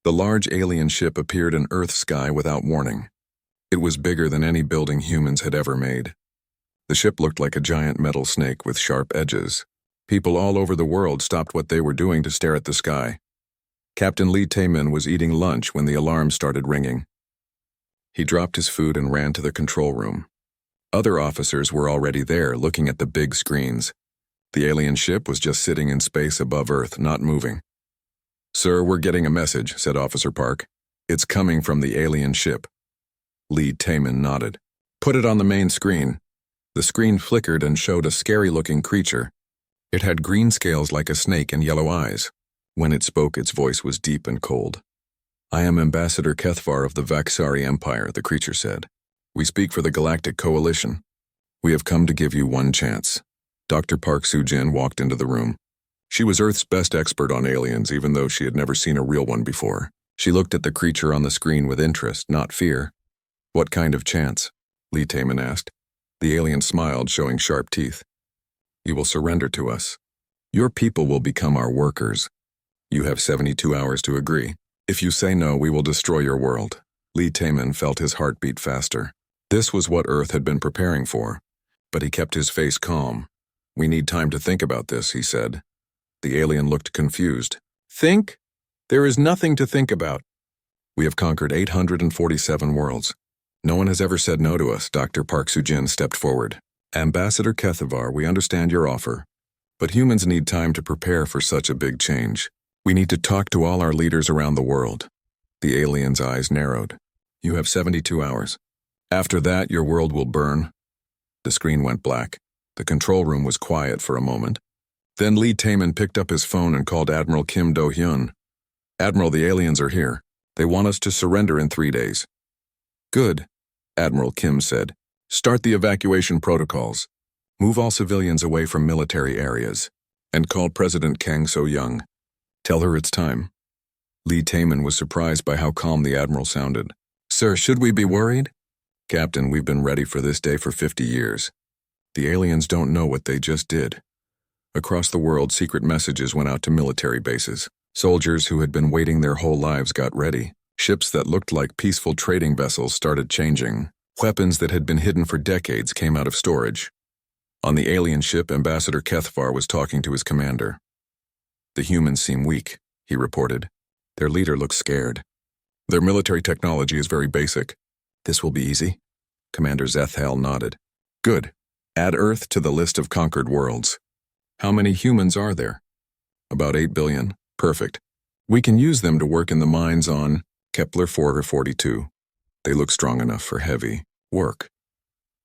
The large alien ship appeared in Earth's sky without warning. It was bigger than any building humans had ever made. The ship looked like a giant metal snake with sharp edges. People all over the world stopped what they were doing to stare at the sky. Captain Lee Taemin was eating lunch when the alarm started ringing. He dropped his food and ran to the control room. Other officers were already there, looking at the big screens. The alien ship was just sitting in space above Earth, not moving. "Sir, we're getting a message," said Officer Park. "It's coming from the alien ship." Lee Taemin nodded. "Put it on the main screen." The screen flickered and showed a scary-looking creature. It had green scales like a snake and yellow eyes. When it spoke, its voice was deep and cold. "I am Ambassador Kethvar of the Vaxari Empire," the creature said. "We speak for the Galactic Coalition. We have come to give you one chance." Dr. Park Soo-jin walked into the room. She was Earth's best expert on aliens, even though she had never seen a real one before. She looked at the creature on the screen with interest, not fear. "What kind of chance?" Lee Taemin asked. The alien smiled, showing sharp teeth. "You will surrender to us. Your people will become our workers. You have 72 hours to agree. If you say no, we will destroy your world." Lee Taemin felt his heart beat faster. This was what Earth had been preparing for, but he kept his face calm. "We need time to think about this," he said. The alien looked confused. "Think? There is nothing to think about. We have conquered 847 worlds. No one has ever said no to us." Dr. Park Soo-jin stepped forward. "Ambassador Kethvar, we understand your offer, but humans need time to prepare for such a big change. We need to talk to all our leaders around the world." The alien's eyes narrowed. "You have 72 hours. After that, your world will burn." The screen went black. The control room was quiet for a moment. Then Lee Taemin picked up his phone and called Admiral Kim Do-hyun. "Admiral, the aliens are here. They want us to surrender in 3 days." "Good," Admiral Kim said. "Start the evacuation protocols. Move all civilians away from military areas. And call President Kang So-young. Tell her it's time." Lee Taemin was surprised by how calm the Admiral sounded. "Sir, should we be worried?" "Captain, we've been ready for this day for 50 years. The aliens don't know what they just did." Across the world, secret messages went out to military bases. Soldiers who had been waiting their whole lives got ready. Ships that looked like peaceful trading vessels started changing. Weapons that had been hidden for decades came out of storage. On the alien ship, Ambassador Kethvar was talking to his commander. "The humans seem weak," he reported. "Their leader looks scared. Their military technology is very basic." "This will be easy." Commander Zethal nodded. "Good. Add Earth to the list of conquered worlds." "How many humans are there?" "About 8 billion. Perfect. We can use them to work in the mines on Kepler 442. They look strong enough for heavy work."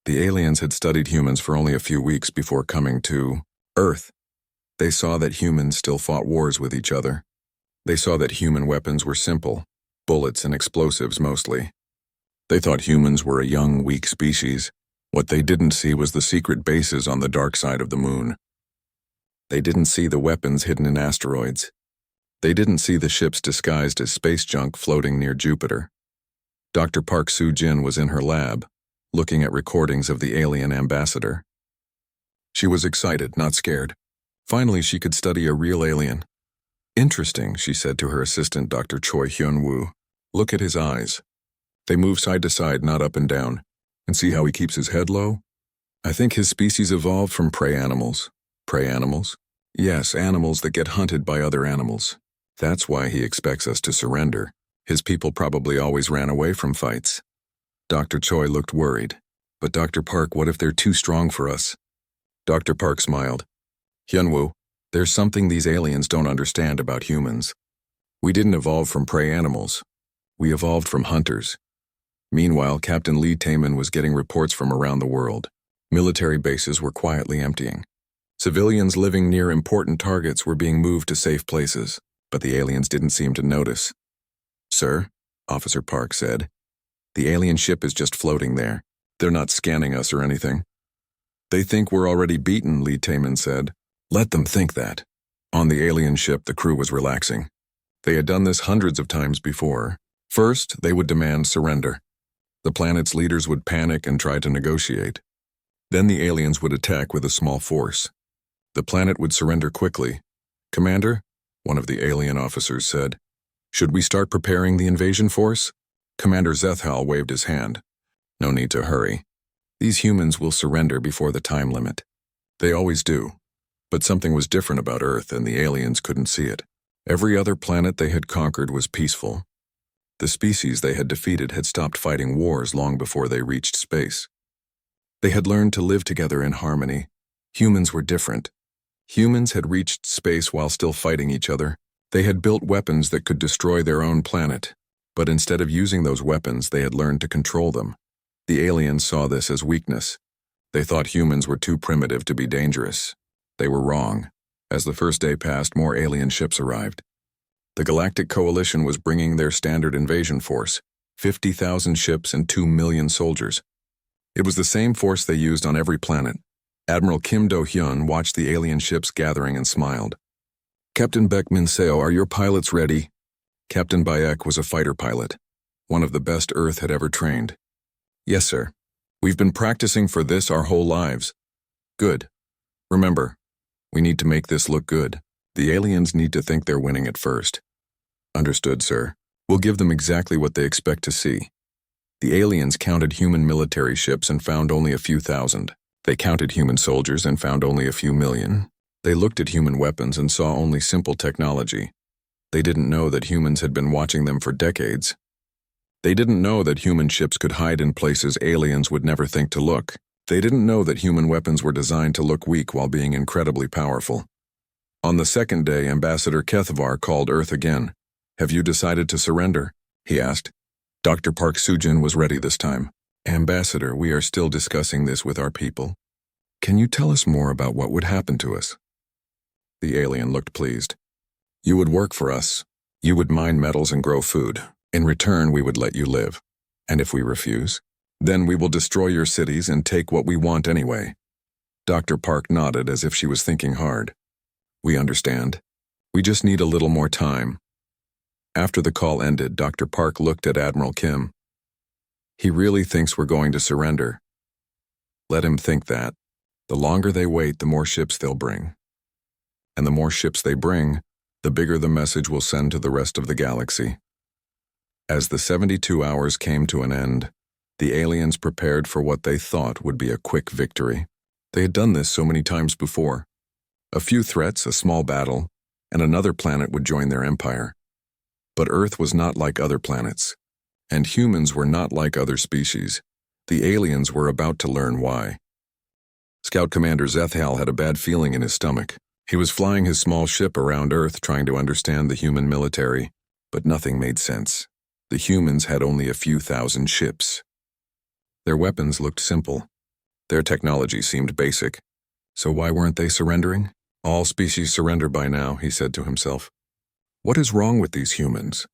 The aliens had studied humans for only a few weeks before coming to Earth. They saw that humans still fought wars with each other. They saw that human weapons were simple, bullets and explosives mostly. They thought humans were a young, weak species. What they didn't see was the secret bases on the dark side of the moon. They didn't see the weapons hidden in asteroids. They didn't see the ships disguised as space junk floating near Jupiter. Dr. Park Soo-jin was in her lab, looking at recordings of the alien ambassador. She was excited, not scared. Finally, she could study a real alien. "Interesting," she said to her assistant, Dr. Choi Hyun-woo. "Look at his eyes. They move side to side, not up and down. And see how he keeps his head low? I think his species evolved from prey animals." "Prey animals?" "Yes, animals that get hunted by other animals. That's why he expects us to surrender. His people probably always ran away from fights." Dr. Choi looked worried. "But Dr. Park, what if they're too strong for us?" Dr. Park smiled. "Hyunwoo, there's something these aliens don't understand about humans. We didn't evolve from prey animals. We evolved from hunters." Meanwhile, Captain Lee Taemin was getting reports from around the world. Military bases were quietly emptying. Civilians living near important targets were being moved to safe places, but the aliens didn't seem to notice. "Sir," Officer Park said, "the alien ship is just floating there. They're not scanning us or anything." "They think we're already beaten," Lee Taemin said. "Let them think that." On the alien ship, the crew was relaxing. They had done this hundreds of times before. First, they would demand surrender. The planet's leaders would panic and try to negotiate. Then the aliens would attack with a small force. The planet would surrender quickly. "Commander," one of the alien officers said, Should we start preparing the invasion force? Commander Zethal waved his hand. No need to hurry. These humans will surrender before the time limit. They always do. But something was different about Earth, and the aliens couldn't see it. Every other planet they had conquered was peaceful. The species they had defeated had stopped fighting wars long before they reached space. They had learned to live together in harmony. Humans were different. Humans had reached space while still fighting each other. They had built weapons that could destroy their own planet. But instead of using those weapons, they had learned to control them. The aliens saw this as weakness. They thought humans were too primitive to be dangerous. They were wrong. As the first day passed, more alien ships arrived. The Galactic Coalition was bringing their standard invasion force, 50,000 ships and 2 million soldiers. It was the same force they used on every planet. Admiral Kim Do-hyun watched the alien ships gathering and smiled. Captain Baek Min-seo, are your pilots ready? Captain Baek was a fighter pilot, one of the best Earth had ever trained. Yes, sir. We've been practicing for this our whole lives. Good. Remember, we need to make this look good. The aliens need to think they're winning at first. Understood, sir. We'll give them exactly what they expect to see. The aliens counted human military ships and found only a few thousand. They counted human soldiers and found only a few million. They looked at human weapons and saw only simple technology. They didn't know that humans had been watching them for decades. They didn't know that human ships could hide in places aliens would never think to look. They didn't know that human weapons were designed to look weak while being incredibly powerful. On the second day, Ambassador Kethvar called Earth again. Have you decided to surrender? He asked. Dr. Park Sujin was ready this time. Ambassador, we are still discussing this with our people. Can you tell us more about what would happen to us? The alien looked pleased. You would work for us. You would mine metals and grow food. In return, we would let you live. And if we refuse, then we will destroy your cities and take what we want anyway. Dr. Park nodded as if she was thinking hard. We understand. We just need a little more time. After the call ended, Dr. Park looked at Admiral Kim. He really thinks we're going to surrender. Let him think that. The longer they wait, the more ships they'll bring. And the more ships they bring, the bigger the message will send to the rest of the galaxy. As the 72 hours came to an end, the aliens prepared for what they thought would be a quick victory. They had done this so many times before. A few threats, a small battle, and another planet would join their empire. But Earth was not like other planets, and humans were not like other species. The aliens were about to learn why. Scout Commander Zethal had a bad feeling in his stomach. He was flying his small ship around Earth trying to understand the human military, but nothing made sense. The humans had only a few thousand ships. Their weapons looked simple. Their technology seemed basic. So why weren't they surrendering? All species surrender by now, he said to himself. What is wrong with these humans?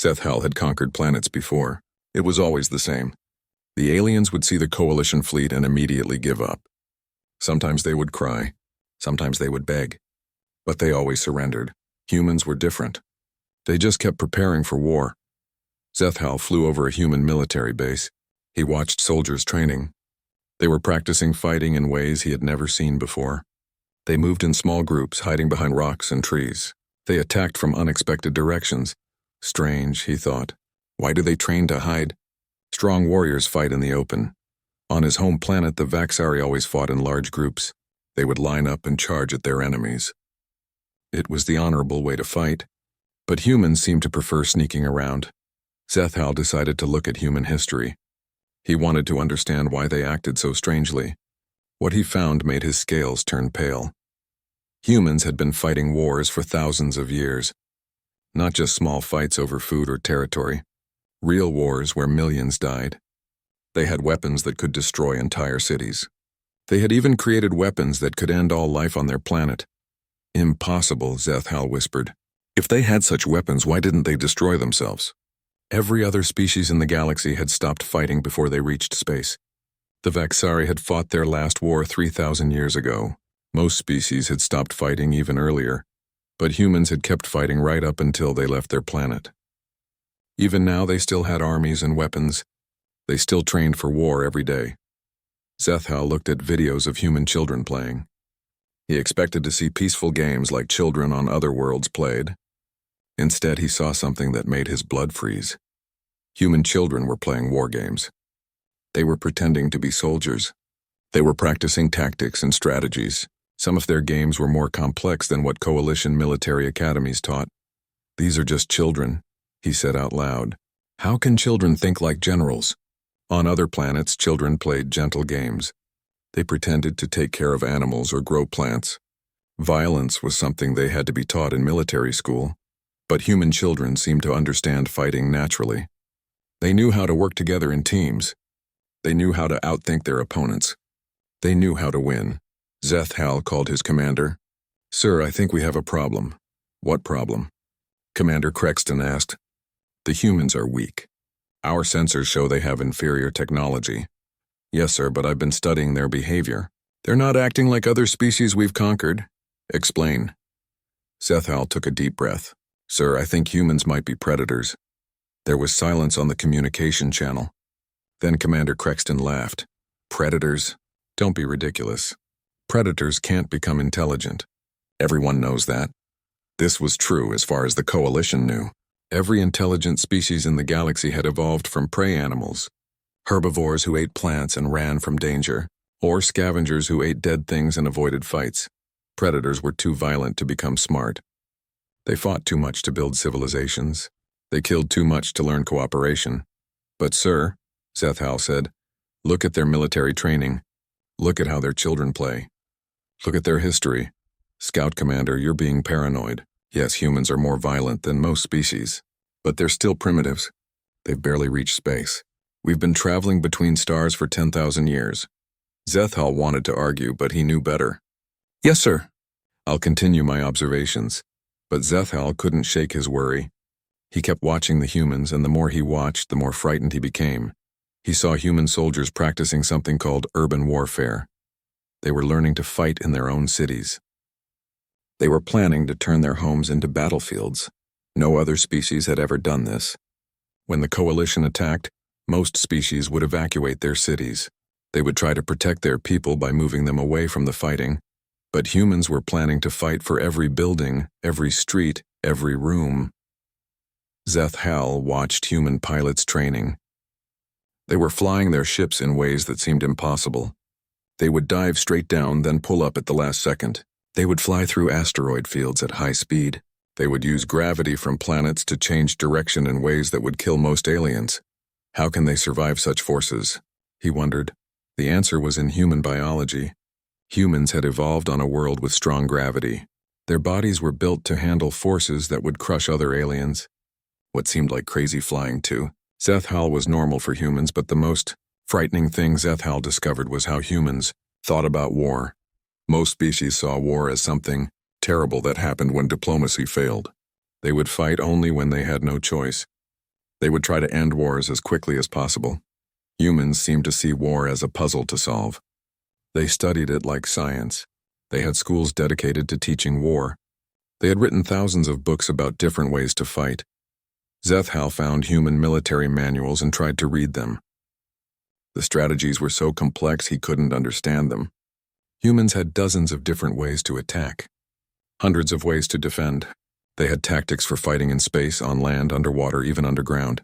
Zethal had conquered planets before. It was always the same. The aliens would see the coalition fleet and immediately give up. Sometimes they would cry. Sometimes they would beg. But they always surrendered. Humans were different. They just kept preparing for war. Zethal flew over a human military base. He watched soldiers training. They were practicing fighting in ways he had never seen before. They moved in small groups, hiding behind rocks and trees. They attacked from unexpected directions. Strange, he thought. Why do they train to hide? Strong warriors fight in the open. On his home planet, the Vaxari always fought in large groups. They would line up and charge at their enemies. It was the honorable way to fight. But humans seemed to prefer sneaking around. Zethal decided to look at human history. He wanted to understand why they acted so strangely. What he found made his scales turn pale. Humans had been fighting wars for thousands of years. Not just small fights over food or territory. Real wars where millions died. They had weapons that could destroy entire cities. They had even created weapons that could end all life on their planet. Impossible, Zethal whispered. If they had such weapons, why didn't they destroy themselves? Every other species in the galaxy had stopped fighting before they reached space. The Vaxari had fought their last war 3,000 years ago. Most species had stopped fighting even earlier, but humans had kept fighting right up until they left their planet. Even now, they still had armies and weapons. They still trained for war every day. Zethal looked at videos of human children playing. He expected to see peaceful games like children on other worlds played. Instead, he saw something that made his blood freeze. Human children were playing war games. They were pretending to be soldiers. They were practicing tactics and strategies. Some of their games were more complex than what coalition military academies taught. "These are just children," he said out loud. "How can children think like generals?" On other planets, children played gentle games. They pretended to take care of animals or grow plants. Violence was something they had to be taught in military school, but human children seemed to understand fighting naturally. They knew how to work together in teams. They knew how to outthink their opponents. They knew how to win. Zeth Hal called his commander. "Sir, I think we have a problem." "What problem?" Commander Crexton asked. "The humans are weak. Our sensors show they have inferior technology." "Yes, sir, but I've been studying their behavior. They're not acting like other species we've conquered." "Explain." Zeth Hal took a deep breath. "Sir, I think humans might be predators." There was silence on the communication channel. Then Commander Crexton laughed. "Predators? Don't be ridiculous. Predators can't become intelligent. Everyone knows that." This was true as far as the Coalition knew. Every intelligent species in the galaxy had evolved from prey animals. Herbivores who ate plants and ran from danger, or scavengers who ate dead things and avoided fights. Predators were too violent to become smart. They fought too much to build civilizations. They killed too much to learn cooperation. "But sir," Zeth Hal said, "look at their military training. Look at how their children play. Look at their history. Scout Commander, you're being paranoid. Yes, humans are more violent than most species, but they're still primitives. They've barely reached space. We've been traveling between stars for 10,000 years. Zeth Hal wanted to argue, but he knew better. "Yes, sir." "I'll continue my observations." But Zeth Hal couldn't shake his worry. He kept watching the humans, and the more he watched, the more frightened he became. He saw human soldiers practicing something called urban warfare. They were learning to fight in their own cities. They were planning to turn their homes into battlefields. No other species had ever done this. When the Coalition attacked, most species would evacuate their cities. They would try to protect their people by moving them away from the fighting. But humans were planning to fight for every building, every street, every room. Zeth Hal watched human pilots training. They were flying their ships in ways that seemed impossible. They would dive straight down, then pull up at the last second. They would fly through asteroid fields at high speed. They would use gravity from planets to change direction in ways that would kill most aliens. How can they survive such forces? He wondered. The answer was in human biology. Humans had evolved on a world with strong gravity. Their bodies were built to handle forces that would crush other aliens. What seemed like crazy flying, too. Zeth Hal was normal for humans, but the most frightening thing Zeth Hal discovered was how humans thought about war. Most species saw war as something terrible that happened when diplomacy failed. They would fight only when they had no choice. They would try to end wars as quickly as possible. Humans seemed to see war as a puzzle to solve. They studied it like science. They had schools dedicated to teaching war. They had written thousands of books about different ways to fight. Zeth Hal found human military manuals and tried to read them. The strategies were so complex he couldn't understand them. Humans had dozens of different ways to attack, hundreds of ways to defend. They had tactics for fighting in space, on land, underwater, even underground.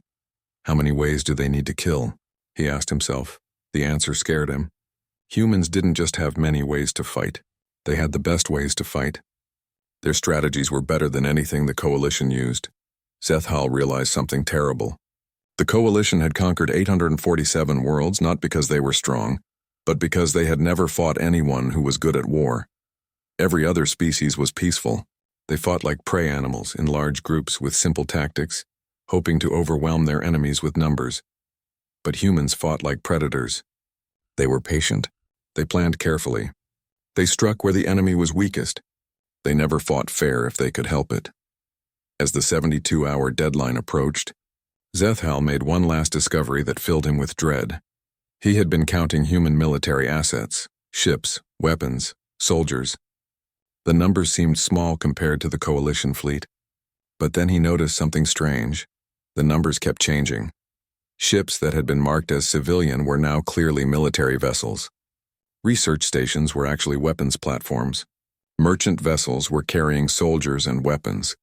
How many ways do they need to kill? He asked himself. The answer scared him. Humans didn't just have many ways to fight. They had the best ways to fight. Their strategies were better than anything the Coalition used. Zeth Hal realized something terrible. The Coalition had conquered 847 worlds not because they were strong, but because they had never fought anyone who was good at war. Every other species was peaceful. They fought like prey animals in large groups with simple tactics, hoping to overwhelm their enemies with numbers. But humans fought like predators. They were patient. They planned carefully. They struck where the enemy was weakest. They never fought fair if they could help it. As the 72-hour deadline approached, Zeth Hal made one last discovery that filled him with dread. He had been counting human military assets, ships, weapons, soldiers. The numbers seemed small compared to the Coalition fleet. But then he noticed something strange. The numbers kept changing. Ships that had been marked as civilian were now clearly military vessels. Research stations were actually weapons platforms. Merchant vessels were carrying soldiers and weapons.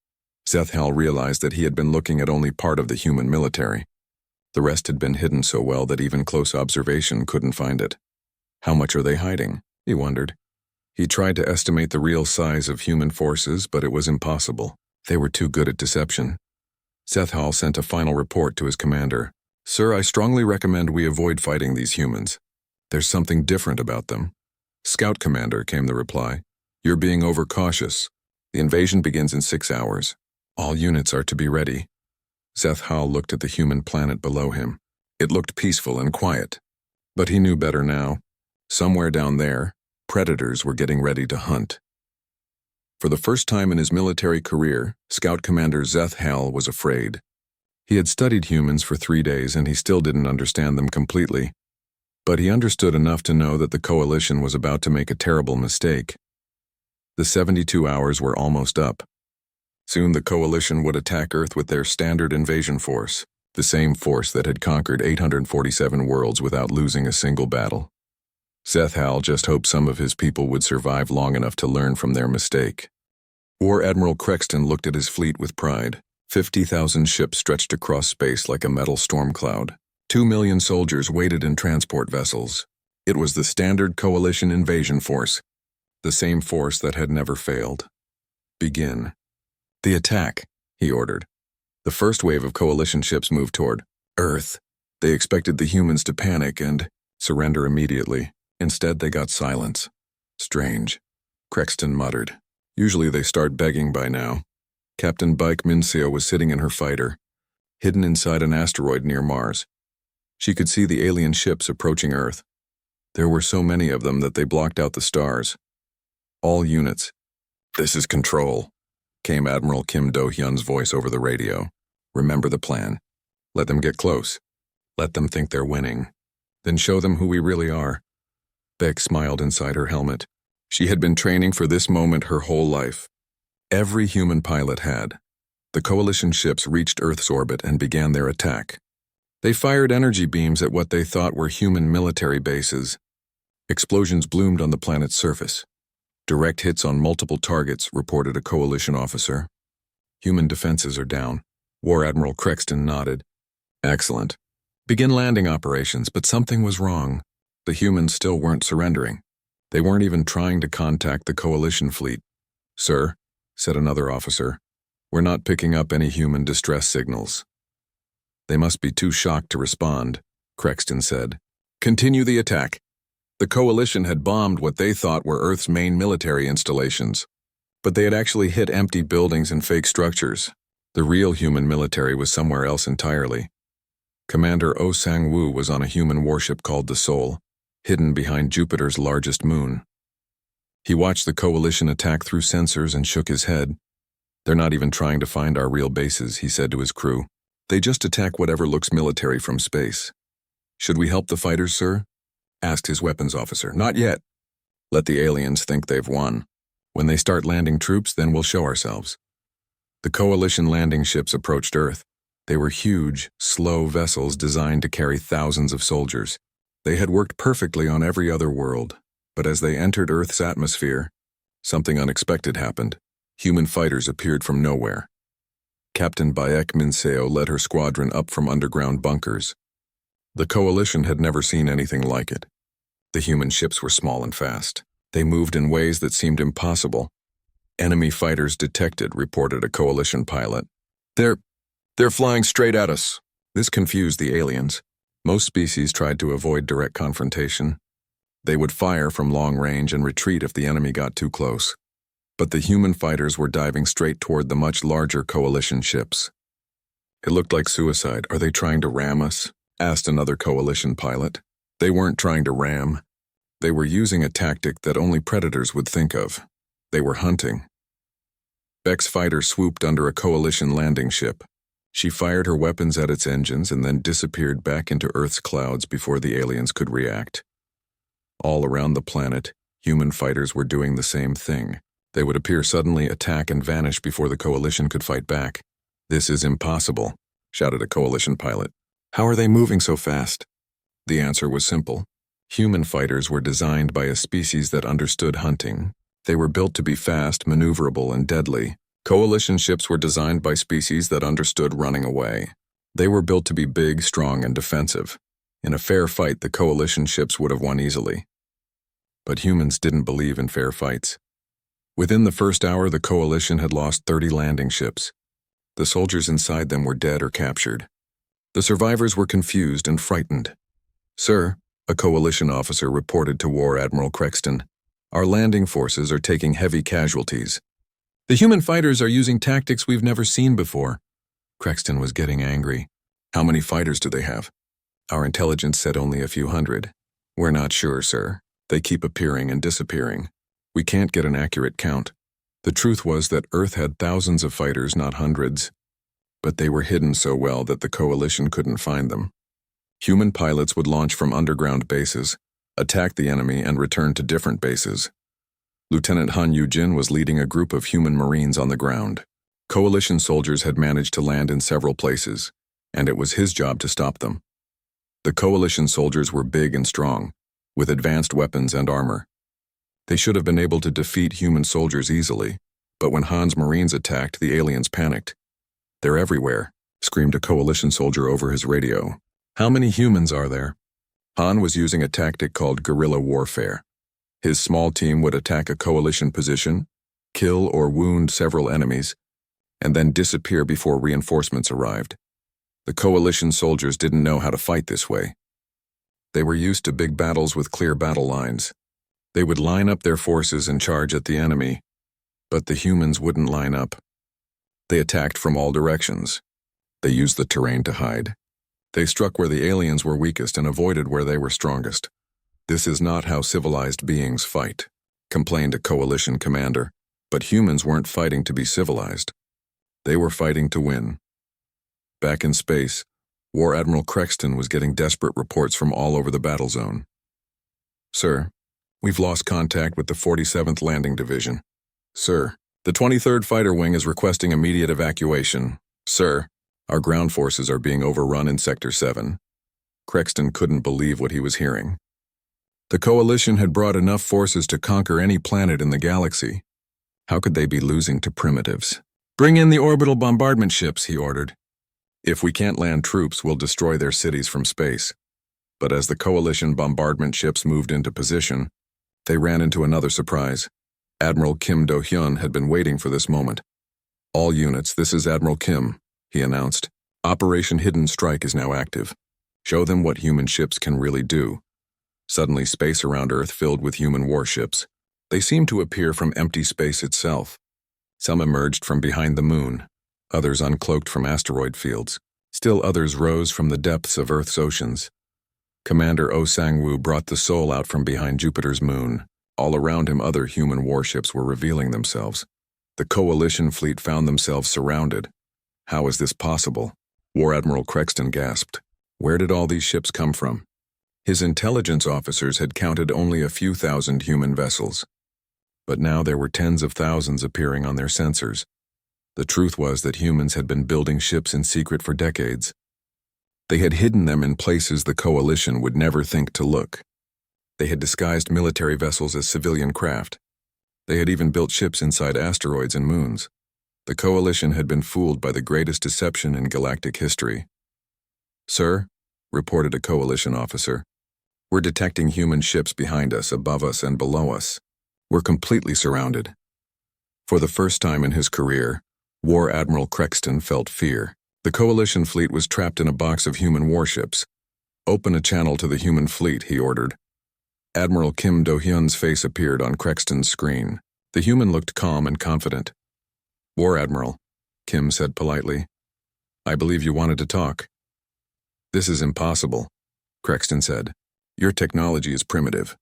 Zethal realized that he had been looking at only part of the human military. The rest had been hidden so well that even close observation couldn't find it. How much are they hiding? He wondered. He tried to estimate the real size of human forces, but it was impossible. They were too good at deception. Zethal sent a final report to his commander. Sir, I strongly recommend we avoid fighting these humans. There's something different about them. Scout Commander, came the reply. You're being overcautious. The invasion begins in 6 hours. All units are to be ready. Zethal looked at the human planet below him. It looked peaceful and quiet. But he knew better now. Somewhere down there, predators were getting ready to hunt. For the first time in his military career, Scout Commander Zethal was afraid. He had studied humans for 3 days and he still didn't understand them completely. But he understood enough to know that the coalition was about to make a terrible mistake. The 72 hours were almost up. Soon the coalition would attack Earth with their standard invasion force, the same force that had conquered 847 worlds without losing a single battle. Zethal just hoped some of his people would survive long enough to learn from their mistake. War Admiral Crexton looked at his fleet with pride. 50,000 ships stretched across space like a metal storm cloud. 2 million soldiers waited in transport vessels. It was the standard coalition invasion force, the same force that had never failed. Begin. The attack, he ordered. The first wave of coalition ships moved toward Earth. They expected the humans to panic and surrender immediately. Instead, they got silence. Strange, Crexton muttered. Usually they start begging by now. Captain Bike Minseo was sitting in her fighter, hidden inside an asteroid near Mars. She could see the alien ships approaching Earth. There were so many of them that they blocked out the stars. All units. This is Control, came Admiral Kim Do-hyun's voice over the radio. Remember the plan. Let them get close. Let them think they're winning. Then show them who we really are. Beck smiled inside her helmet. She had been training for this moment her whole life. Every human pilot had. The coalition ships reached Earth's orbit and began their attack. They fired energy beams at what they thought were human military bases. Explosions bloomed on the planet's surface. Direct hits on multiple targets, reported a coalition officer. Human defenses are down. War Admiral Crexton nodded. Excellent. Begin landing operations, but something was wrong. The humans still weren't surrendering. They weren't even trying to contact the coalition fleet. Sir, said another officer, we're not picking up any human distress signals. They must be too shocked to respond, Crexton said. Continue the attack. The coalition had bombed what they thought were Earth's main military installations, but they had actually hit empty buildings and fake structures. The real human military was somewhere else entirely. Commander Oh Sang-woo was on a human warship called the Soul, hidden behind Jupiter's largest moon. He watched the coalition attack through sensors and shook his head. They're not even trying to find our real bases, he said to his crew. They just attack whatever looks military from space. Should we help the fighters, sir? Asked his weapons officer. Not yet. Let the aliens think they've won. When they start landing troops, then we'll show ourselves. The coalition landing ships approached Earth. They were huge, slow vessels designed to carry thousands of soldiers. They had worked perfectly on every other world, but as they entered Earth's atmosphere, something unexpected happened. Human fighters appeared from nowhere. Captain Baek Minseo led her squadron up from underground bunkers. The coalition had never seen anything like it. The human ships were small and fast. They moved in ways that seemed impossible. Enemy fighters detected, reported a coalition pilot. They're flying straight at us. This confused the aliens. Most species tried to avoid direct confrontation. They would fire from long range and retreat if the enemy got too close. But the human fighters were diving straight toward the much larger coalition ships. It looked like suicide. Are they trying to ram us? Asked another coalition pilot. They weren't trying to ram. They were using a tactic that only predators would think of. They were hunting. Beck's fighter swooped under a coalition landing ship. She fired her weapons at its engines and then disappeared back into Earth's clouds before the aliens could react. All around the planet, human fighters were doing the same thing. They would appear suddenly, attack, and vanish before the coalition could fight back. This is impossible, shouted a coalition pilot. How are they moving so fast? The answer was simple. Human fighters were designed by a species that understood hunting. They were built to be fast, maneuverable, and deadly. Coalition ships were designed by species that understood running away. They were built to be big, strong, and defensive. In a fair fight, the coalition ships would have won easily. But humans didn't believe in fair fights. Within the first hour, the coalition had lost 30 landing ships. The soldiers inside them were dead or captured. The survivors were confused and frightened. "Sir," a coalition officer reported to War Admiral Crexton, "our landing forces are taking heavy casualties. The human fighters are using tactics we've never seen before." Crexton was getting angry. "How many fighters do they have?" "Our intelligence said only a few hundred." "We're not sure, sir. They keep appearing and disappearing. We can't get an accurate count." The truth was that Earth had thousands of fighters, not hundreds. But they were hidden so well that the coalition couldn't find them. Human pilots would launch from underground bases, attack the enemy, and return to different bases. Lieutenant Han Yu-jin was leading a group of human Marines on the ground. Coalition soldiers had managed to land in several places, and it was his job to stop them. The coalition soldiers were big and strong, with advanced weapons and armor. They should have been able to defeat human soldiers easily, but when Han's Marines attacked, the aliens panicked. "They're everywhere," screamed a coalition soldier over his radio. "How many humans are there?" Han was using a tactic called guerrilla warfare. His small team would attack a coalition position, kill or wound several enemies, and then disappear before reinforcements arrived. The coalition soldiers didn't know how to fight this way. They were used to big battles with clear battle lines. They would line up their forces and charge at the enemy, but the humans wouldn't line up. They attacked from all directions. They used the terrain to hide. They struck where the aliens were weakest and avoided where they were strongest. "This is not how civilized beings fight," complained a coalition commander, but humans weren't fighting to be civilized. They were fighting to win. Back in space, War Admiral Crexton was getting desperate reports from all over the battle zone. "Sir, we've lost contact with the 47th Landing Division." "Sir, the 23rd Fighter Wing is requesting immediate evacuation." "Sir, our ground forces are being overrun in Sector 7. Crexton couldn't believe what he was hearing. The coalition had brought enough forces to conquer any planet in the galaxy. How could they be losing to primitives? "Bring in the orbital bombardment ships," he ordered. "If we can't land troops, we'll destroy their cities from space." But as the coalition bombardment ships moved into position, they ran into another surprise. Admiral Kim Do-hyun had been waiting for this moment. "All units, this is Admiral Kim," he announced. "Operation Hidden Strike is now active. Show them what human ships can really do." Suddenly, space around Earth filled with human warships. They seemed to appear from empty space itself. Some emerged from behind the moon, others uncloaked from asteroid fields. Still others rose from the depths of Earth's oceans. Commander Oh Sang-woo brought the Soul out from behind Jupiter's moon. All around him, other human warships were revealing themselves. The coalition fleet found themselves surrounded. How is this possible? War Admiral Crexton gasped. Where did all these ships come from? His intelligence officers had counted only a few thousand human vessels. But now there were tens of thousands appearing on their sensors. The truth was that humans had been building ships in secret for decades. They had hidden them in places the coalition would never think to look. They had disguised military vessels as civilian craft. They had even built ships inside asteroids and moons. The coalition had been fooled by the greatest deception in galactic history. "Sir," reported a coalition officer, "we're detecting human ships behind us, above us, and below us. We're completely surrounded." For the first time in his career, War Admiral Crexton felt fear. The coalition fleet was trapped in a box of human warships. "Open a channel to the human fleet," he ordered. Admiral Kim Do-hyun's face appeared on Crexton's screen. The human looked calm and confident. "War Admiral," Kim said politely, "I believe you wanted to talk." "This is impossible," Crexton said. "Your technology is primitive.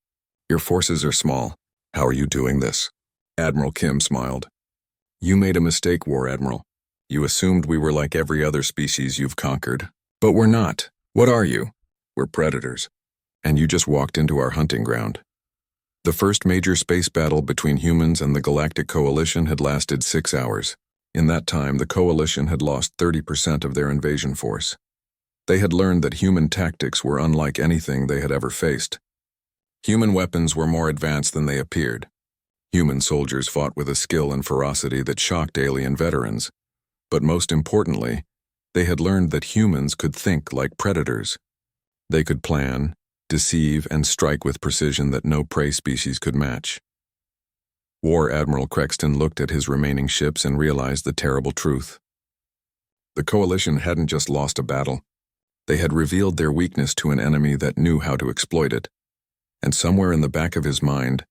Your forces are small. How are you doing this?" Admiral Kim smiled. "You made a mistake, War Admiral. You assumed we were like every other species you've conquered. But we're not. What are you? We're predators. And you just walked into our hunting ground." The first major space battle between humans and the Galactic Coalition had lasted 6 hours. In that time, the Coalition had lost 30% of their invasion force. They had learned that human tactics were unlike anything they had ever faced. Human weapons were more advanced than they appeared. Human soldiers fought with a skill and ferocity that shocked alien veterans. But most importantly, they had learned that humans could think like predators. They could plan, deceive, and strike with precision that no prey species could match. War Admiral Crexton looked at his remaining ships and realized the terrible truth. The Coalition hadn't just lost a battle. They had revealed their weakness to an enemy that knew how to exploit it. And somewhere in the back of his mind,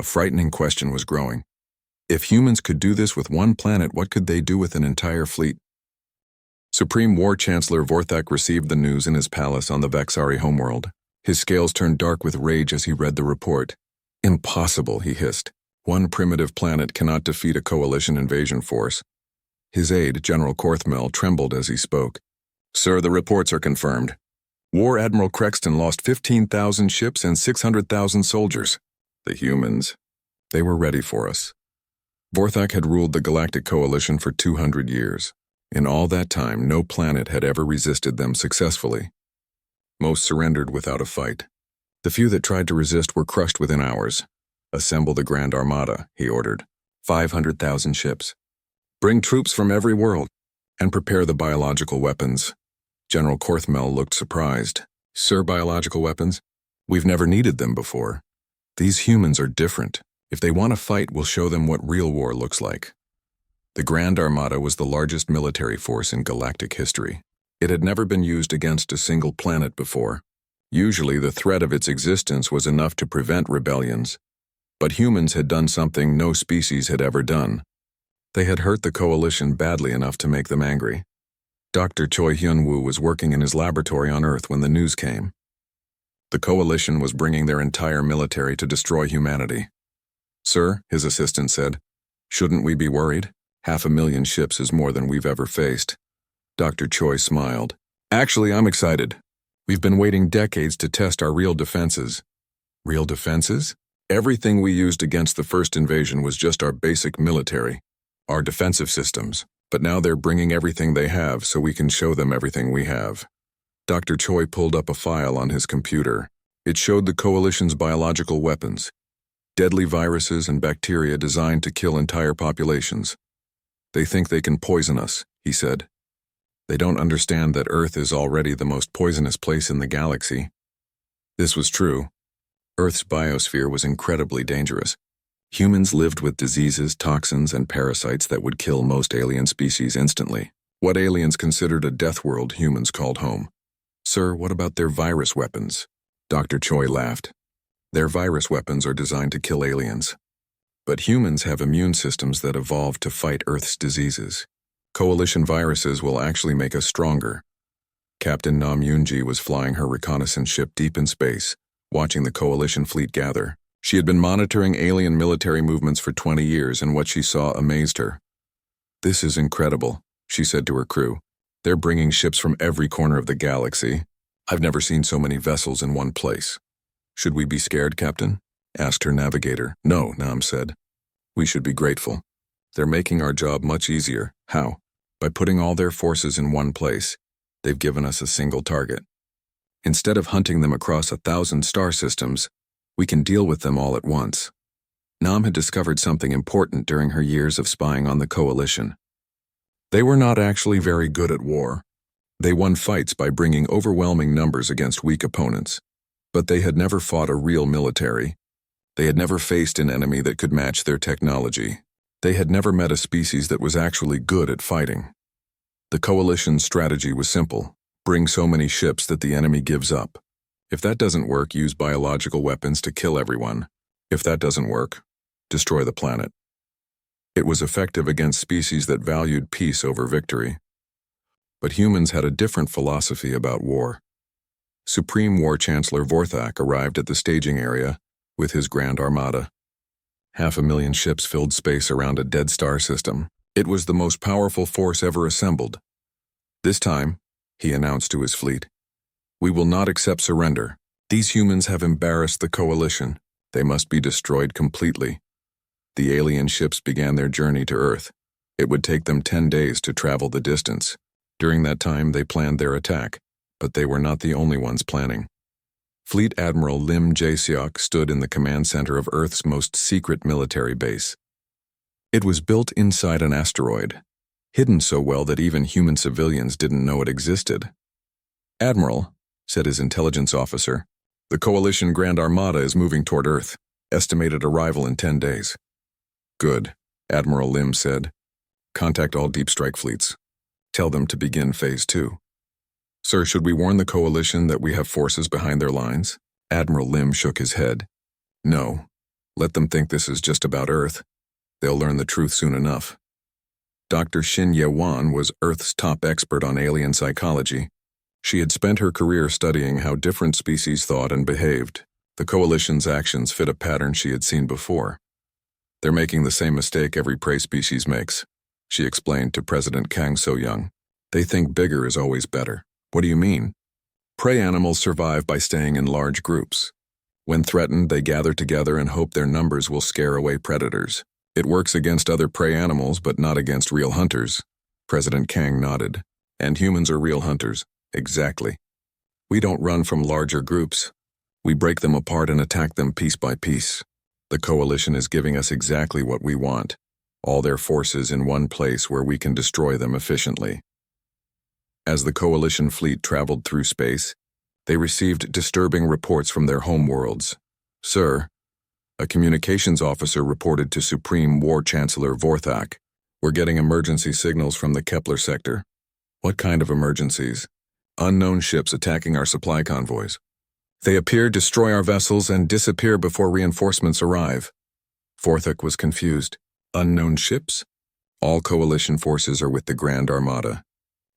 a frightening question was growing. If humans could do this with one planet, what could they do with an entire fleet? Supreme War Chancellor Vorthak received the news in his palace on the Vexari homeworld. His scales turned dark with rage as he read the report. Impossible, he hissed. One primitive planet cannot defeat a coalition invasion force. His aide, General Korthmel, trembled as he spoke. Sir, the reports are confirmed. War Admiral Crexton lost 15,000 ships and 600,000 soldiers. The humans, they were ready for us. Vorthak had ruled the Galactic Coalition for 200 years. In all that time, no planet had ever resisted them successfully. Most surrendered without a fight. The few that tried to resist were crushed within hours. Assemble the Grand Armada, he ordered. 500,000 ships. Bring troops from every world, and prepare the biological weapons. General Korthmel looked surprised. Sir, biological weapons? We've never needed them before. These humans are different. If they want to fight, we'll show them what real war looks like. The Grand Armada was the largest military force in galactic history. It had never been used against a single planet before. Usually, the threat of its existence was enough to prevent rebellions. But humans had done something no species had ever done. They had hurt the Coalition badly enough to make them angry. Dr. Choi Hyun-woo was working in his laboratory on Earth when the news came. The Coalition was bringing their entire military to destroy humanity. Sir, his assistant said, shouldn't we be worried? 500,000 ships is more than we've ever faced. Dr. Choi smiled. Actually, I'm excited. We've been waiting decades to test our real defenses. Real defenses? Everything we used against the first invasion was just our basic military, our defensive systems. But now they're bringing everything they have so we can show them everything we have. Dr. Choi pulled up a file on his computer. It showed the Coalition's biological weapons. Deadly viruses and bacteria designed to kill entire populations. They think they can poison us, he said. They don't understand that Earth is already the most poisonous place in the galaxy. This was true. Earth's biosphere was incredibly dangerous. Humans lived with diseases, toxins, and parasites that would kill most alien species instantly. What aliens considered a death world, humans called home. Sir, what about their virus weapons? Dr. Choi laughed. Their virus weapons are designed to kill aliens. But humans have immune systems that evolved to fight Earth's diseases. Coalition viruses will actually make us stronger. Captain Nam Yoonji was flying her reconnaissance ship deep in space, watching the Coalition fleet gather. She had been monitoring alien military movements for 20 years, and what she saw amazed her. This is incredible, she said to her crew. They're bringing ships from every corner of the galaxy. I've never seen so many vessels in one place. Should we be scared, Captain? Asked her navigator. No, Nam said. We should be grateful. They're making our job much easier. How? By putting all their forces in one place. They've given us a single target. Instead of hunting them across 1,000 star systems, we can deal with them all at once. Nam had discovered something important during her years of spying on the Coalition. They were not actually very good at war. They won fights by bringing overwhelming numbers against weak opponents. But they had never fought a real military. They had never faced an enemy that could match their technology. They had never met a species that was actually good at fighting. The Coalition's strategy was simple. Bring so many ships that the enemy gives up. If that doesn't work, use biological weapons to kill everyone. If that doesn't work, destroy the planet. It was effective against species that valued peace over victory. But humans had a different philosophy about war. Supreme War Chancellor Vorthak arrived at the staging area with his Grand Armada. 500,000 ships filled space around a dead star system. It was the most powerful force ever assembled. This time, he announced to his fleet, we will not accept surrender. These humans have embarrassed the Coalition. They must be destroyed completely. The alien ships began their journey to Earth. It would take them 10 days to travel the distance. During that time, they planned their attack, but they were not the only ones planning. Fleet Admiral Lim Jae-seok stood in the command center of Earth's most secret military base. It was built inside an asteroid, hidden so well that even human civilians didn't know it existed. "Admiral," said his intelligence officer, "the Coalition Grand Armada is moving toward Earth. Estimated arrival in 10 days. "Good," Admiral Lim said. "Contact all deep strike fleets. Tell them to begin Phase 2. "Sir, should we warn the Coalition that we have forces behind their lines?" Admiral Lim shook his head. "No. Let them think this is just about Earth. They'll learn the truth soon enough." Dr. Shin Ye-wan was Earth's top expert on alien psychology. She had spent her career studying how different species thought and behaved. The Coalition's actions fit a pattern she had seen before. "They're making the same mistake every prey species makes," she explained to President Kang So-young. "They think bigger is always better." "What do you mean?" "Prey animals survive by staying in large groups. When threatened, they gather together and hope their numbers will scare away predators. It works against other prey animals, but not against real hunters." President Kang nodded. "And humans are real hunters." "Exactly. We don't run from larger groups. We break them apart and attack them piece by piece. The Coalition is giving us exactly what we want, all their forces in one place where we can destroy them efficiently." As the Coalition fleet traveled through space, they received disturbing reports from their homeworlds. "Sir," a communications officer reported to Supreme War Chancellor Vorthak, "we're getting emergency signals from the Kepler sector." "What kind of emergencies?" "Unknown ships attacking our supply convoys. They appear, destroy our vessels, and disappear before reinforcements arrive." Vorthak was confused. "Unknown ships?" "All Coalition forces are with the Grand Armada.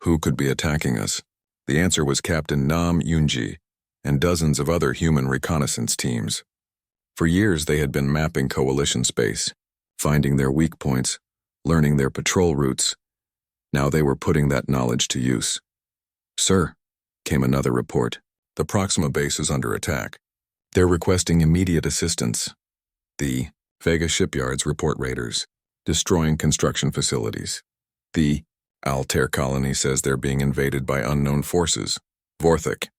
Who could be attacking us?" The answer was Captain Nam Yoonji and dozens of other human reconnaissance teams. For years they had been mapping Coalition space, finding their weak points, learning their patrol routes. Now they were putting that knowledge to use. "Sir," came another report, "the Proxima base is under attack. They're requesting immediate assistance." The Vega shipyards report raiders, destroying construction facilities. The Altair colony says they're being invaded by unknown forces. Vorthak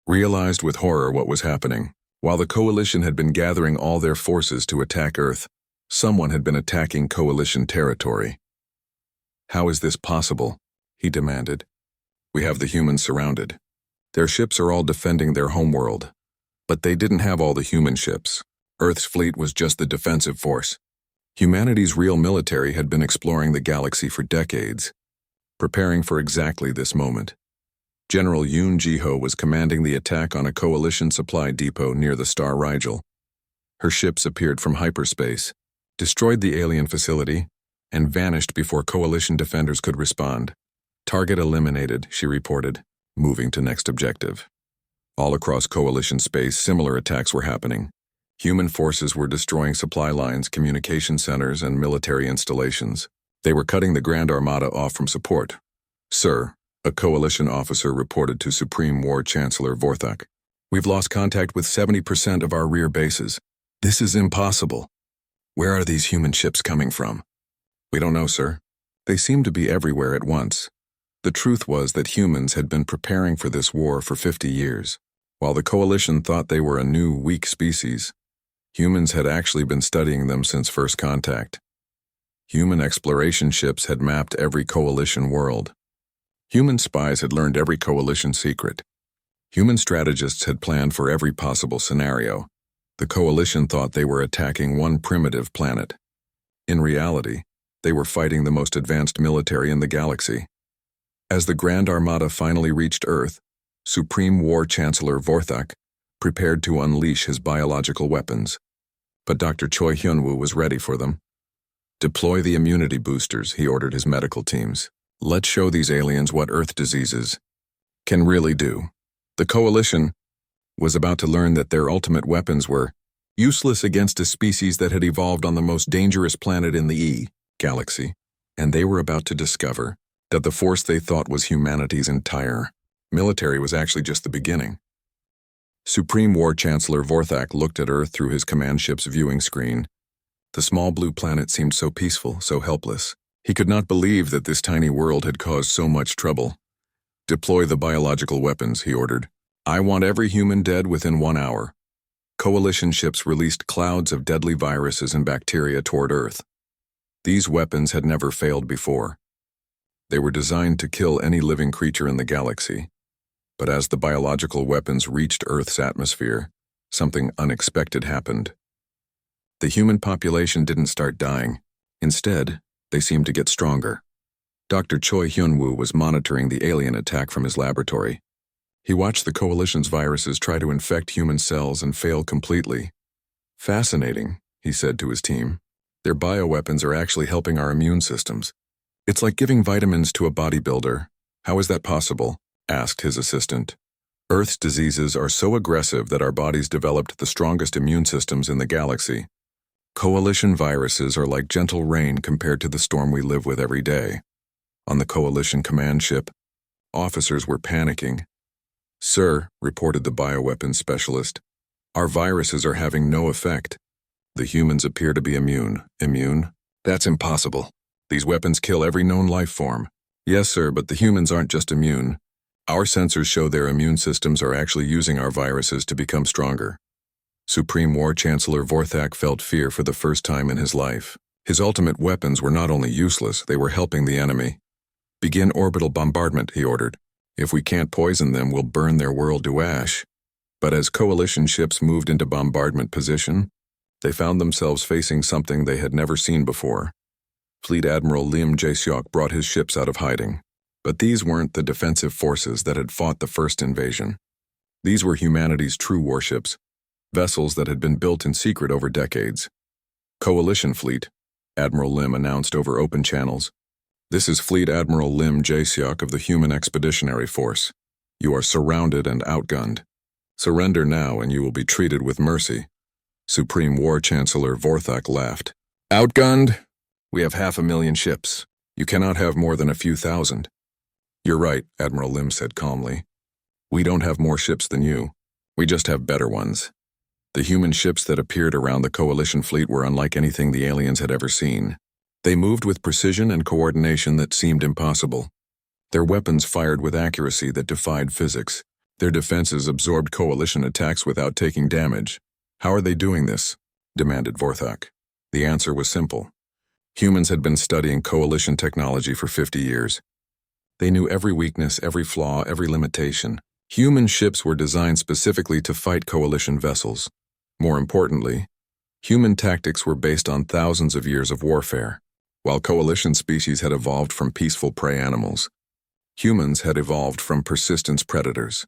realized with horror what was happening. While the Coalition had been gathering all their forces to attack Earth, someone had been attacking Coalition territory. "How is this possible?" he demanded. "We have the humans surrounded. Their ships are all defending their homeworld. But they didn't have all the human ships. Earth's fleet was just the defensive force. Humanity's real military had been exploring the galaxy for decades, preparing for exactly this moment. General Yoon Ji-ho was commanding the attack on a Coalition supply depot near the star Rigel. Her ships appeared from hyperspace, destroyed the alien facility, and vanished before Coalition defenders could respond. "Target eliminated," she reported, moving to next objective. All across Coalition space, similar attacks were happening. Human forces were destroying supply lines, communication centers, and military installations. They were cutting the Grand Armada off from support. "Sir," a Coalition officer reported to Supreme War Chancellor Vorthak, "we've lost contact with 70% of our rear bases. This is impossible. Where are these human ships coming from?" "We don't know, sir. They seem to be everywhere at once." The truth was that humans had been preparing for this war for 50 years. While the Coalition thought they were a new, weak species, humans had actually been studying them since first contact. Human exploration ships had mapped every Coalition world. Human spies had learned every Coalition secret. Human strategists had planned for every possible scenario. The Coalition thought they were attacking one primitive planet. In reality, they were fighting the most advanced military in the galaxy. As the Grand Armada finally reached Earth, Supreme War Chancellor Vorthak prepared to unleash his biological weapons. But Dr. Choi Hyun-woo was ready for them. "Deploy the immunity boosters," he ordered his medical teams. "Let's show these aliens what Earth diseases can really do." The Coalition was about to learn that their ultimate weapons were useless against a species that had evolved on the most dangerous planet in the galaxy, and they were about to discover that the force they thought was humanity's entire military was actually just the beginning. Supreme War Chancellor Vorthak looked at Earth through his command ship's viewing screen. The small blue planet seemed so peaceful, so helpless. He could not believe that this tiny world had caused so much trouble. "Deploy the biological weapons," he ordered. I want every human dead within 1 hour. Coalition ships released clouds of deadly viruses and bacteria toward Earth. These weapons had never failed before. They were designed to kill any living creature in the galaxy. But as the biological weapons reached Earth's atmosphere, something unexpected happened. The human population didn't start dying. Instead, they seemed to get stronger. Dr. Choi Hyun-woo was monitoring the alien attack from his laboratory. He watched the Coalition's viruses try to infect human cells and fail completely. Fascinating, he said to his team. Their bioweapons are actually helping our immune systems. It's like giving vitamins to a bodybuilder. How is that possible? Asked his assistant. Earth's diseases are so aggressive that our bodies developed the strongest immune systems in the galaxy. Coalition viruses are like gentle rain compared to the storm we live with every day. On the Coalition command ship, officers were panicking. Sir, reported the bioweapons specialist, our viruses are having no effect. The humans appear to be immune. Immune? That's impossible. These weapons kill every known life form. Yes, sir, but the humans aren't just immune. Our sensors show their immune systems are actually using our viruses to become stronger. Supreme War Chancellor Vorthak felt fear for the first time in his life. His ultimate weapons were not only useless, they were helping the enemy. Begin orbital bombardment, he ordered. If we can't poison them, we'll burn their world to ash. But as Coalition ships moved into bombardment position, they found themselves facing something they had never seen before. Fleet Admiral Lim Jae-seok brought his ships out of hiding. But these weren't the defensive forces that had fought the first invasion. These were humanity's true warships, vessels that had been built in secret over decades. Coalition Fleet, Admiral Lim announced over open channels. This is Fleet Admiral Lim Jae-seok of the Human Expeditionary Force. You are surrounded and outgunned. Surrender now and you will be treated with mercy. Supreme War Chancellor Vorthak laughed. Outgunned? We have 500,000 ships. You cannot have more than a few thousand. You're right, Admiral Lim said calmly. We don't have more ships than you. We just have better ones. The human ships that appeared around the Coalition fleet were unlike anything the aliens had ever seen. They moved with precision and coordination that seemed impossible. Their weapons fired with accuracy that defied physics. Their defenses absorbed Coalition attacks without taking damage. How are they doing this? Demanded Vorthak. The answer was simple. Humans had been studying Coalition technology for 50 years. They knew every weakness, every flaw, every limitation. Human ships were designed specifically to fight Coalition vessels. More importantly, human tactics were based on thousands of years of warfare. While Coalition species had evolved from peaceful prey animals, humans had evolved from persistence predators,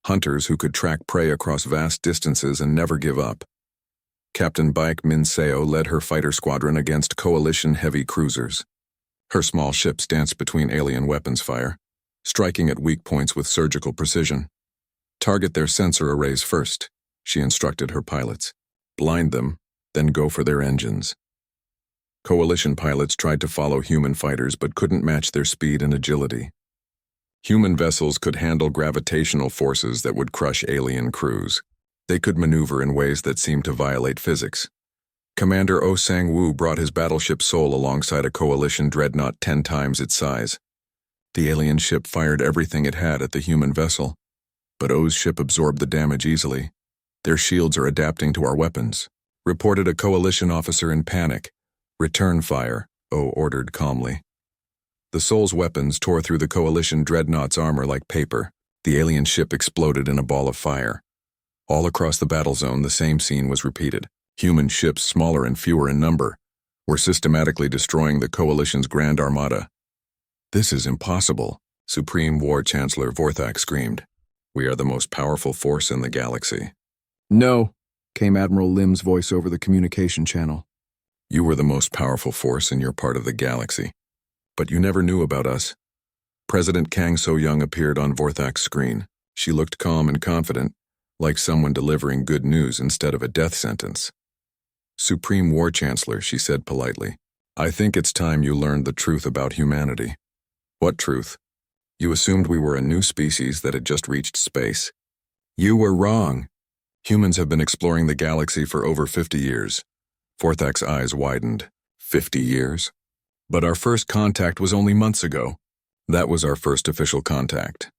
hunters who could track prey across vast distances and never give up. Captain Baek Min Seo led her fighter squadron against Coalition heavy cruisers. Her small ships danced between alien weapons fire, striking at weak points with surgical precision. Target their sensor arrays first, she instructed her pilots. Blind them, then go for their engines. Coalition pilots tried to follow human fighters but couldn't match their speed and agility. Human vessels could handle gravitational forces that would crush alien crews. They could maneuver in ways that seemed to violate physics. Commander Oh Sang-woo brought his battleship Seoul alongside a Coalition dreadnought 10 times its size. The alien ship fired everything it had at the human vessel, but Oh's ship absorbed the damage easily. Their shields are adapting to our weapons, reported a Coalition officer in panic. Return fire, Oh ordered calmly. The Seoul's weapons tore through the Coalition dreadnought's armor like paper. The alien ship exploded in a ball of fire. All across the battle zone, the same scene was repeated. Human ships, smaller and fewer in number, were systematically destroying the Coalition's Grand Armada. This is impossible, Supreme War Chancellor Vorthak screamed. We are the most powerful force in the galaxy. No, came Admiral Lim's voice over the communication channel. You were the most powerful force in your part of the galaxy. But you never knew about us. President Kang So-young appeared on Vorthak's screen. She looked calm and confident, like someone delivering good news instead of a death sentence. Supreme War Chancellor, she said politely, I think it's time you learned the truth about humanity. What truth? You assumed we were a new species that had just reached space. You were wrong. Humans have been exploring the galaxy for over 50 years. Vorthak's eyes widened. 50 years? But our first contact was only months ago. That was our first official contact.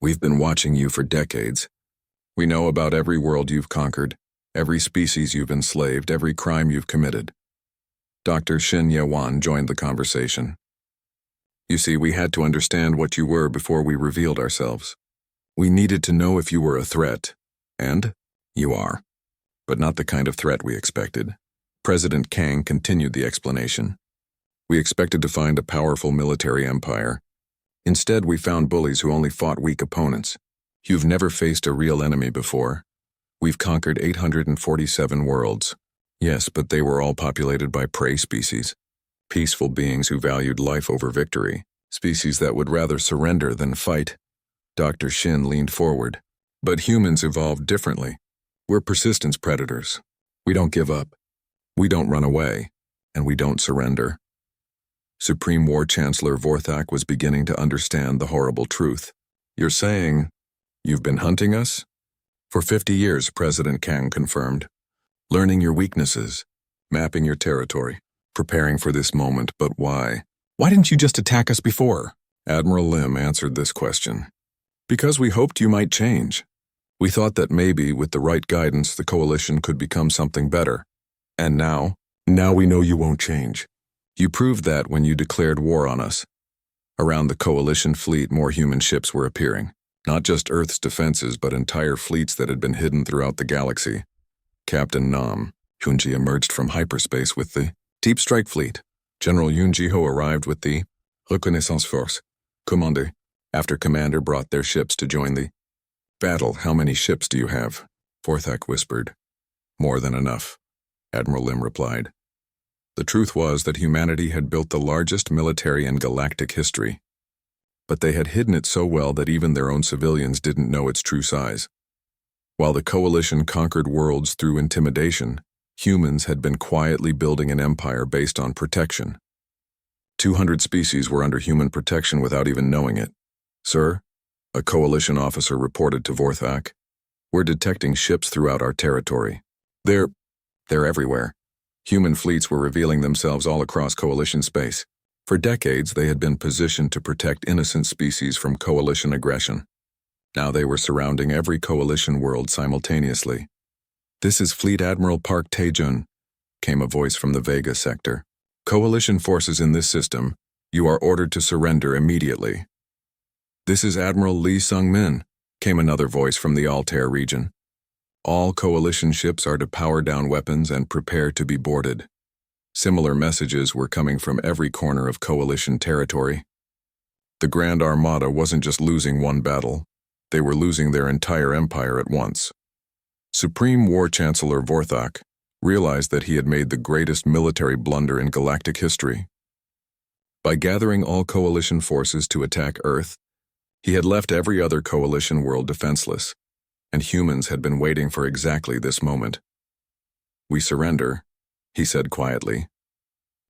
We've been watching you for decades, We know about every world you've conquered, every species you've enslaved, every crime you've committed. Dr. Shin Ye-wan joined the conversation. You see, we had to understand what you were before we revealed ourselves. We needed to know if you were a threat. And you are. But not the kind of threat we expected. President Kang continued the explanation. We expected to find a powerful military empire. Instead, we found bullies who only fought weak opponents. You've never faced a real enemy before. We've conquered 847 worlds. Yes, but they were all populated by prey species. Peaceful beings who valued life over victory. Species that would rather surrender than fight. Dr. Shin leaned forward. But humans evolved differently. We're persistence predators. We don't give up. We don't run away. And we don't surrender. Supreme War Chancellor Vorthak was beginning to understand the horrible truth. You're saying, you've been hunting us? For 50 years, President Kang confirmed. Learning your weaknesses, mapping your territory, preparing for this moment, but why? Why didn't you just attack us before? Admiral Lim answered this question. Because we hoped you might change. We thought that maybe, with the right guidance, the coalition could become something better. And now we know you won't change. You proved that when you declared war on us. Around the coalition fleet, more human ships were appearing. Not just Earth's defenses, but entire fleets that had been hidden throughout the galaxy. Captain Nam Hyunji emerged from hyperspace with the Deep Strike Fleet. General Yoon Ji-ho arrived with the Reconnaissance Force. Commande, after Commander brought their ships to join the battle. How many ships do you have? Vorthak whispered. More than enough, Admiral Lim replied. The truth was that humanity had built the largest military in galactic history. But they had hidden it so well that even their own civilians didn't know its true size. While the coalition conquered worlds through intimidation, humans had been quietly building an empire based on protection. 200 species were under human protection without even knowing it. Sir, a coalition officer reported to Vorthak, we're detecting ships throughout our territory. They're everywhere. Human fleets were revealing themselves all across coalition space. For decades, they had been positioned to protect innocent species from coalition aggression. Now they were surrounding every coalition world simultaneously. This is Fleet Admiral Park Tae-jun, came a voice from the Vega sector. Coalition forces in this system, you are ordered to surrender immediately. This is Admiral Lee Sung-min, came another voice from the Altair region. All coalition ships are to power down weapons and prepare to be boarded. Similar messages were coming from every corner of coalition territory. The Grand Armada wasn't just losing one battle, they were losing their entire empire at once. Supreme War Chancellor Vorthak realized that he had made the greatest military blunder in galactic history. By gathering all coalition forces to attack Earth, he had left every other coalition world defenseless, and humans had been waiting for exactly this moment. We surrender, he said quietly.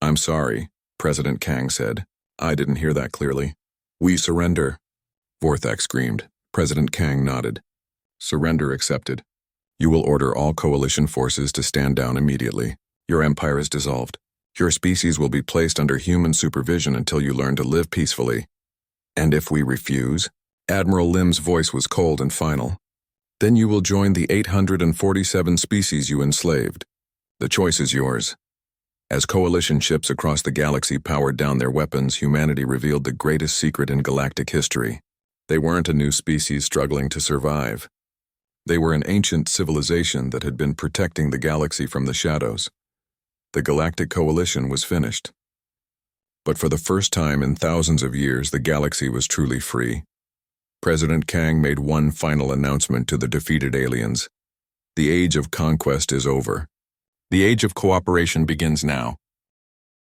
I'm sorry, President Kang said. I didn't hear that clearly. We surrender, Vorthak screamed. President Kang nodded. Surrender accepted. You will order all coalition forces to stand down immediately. Your empire is dissolved. Your species will be placed under human supervision until you learn to live peacefully. And if we refuse? Admiral Lim's voice was cold and final. Then you will join the 847 species you enslaved. The choice is yours. As coalition ships across the galaxy powered down their weapons, humanity revealed the greatest secret in galactic history. They weren't a new species struggling to survive. They were an ancient civilization that had been protecting the galaxy from the shadows. The Galactic Coalition was finished. But for the first time in thousands of years, the galaxy was truly free. President Kang made one final announcement to the defeated aliens. The age of conquest is over. The age of cooperation begins now.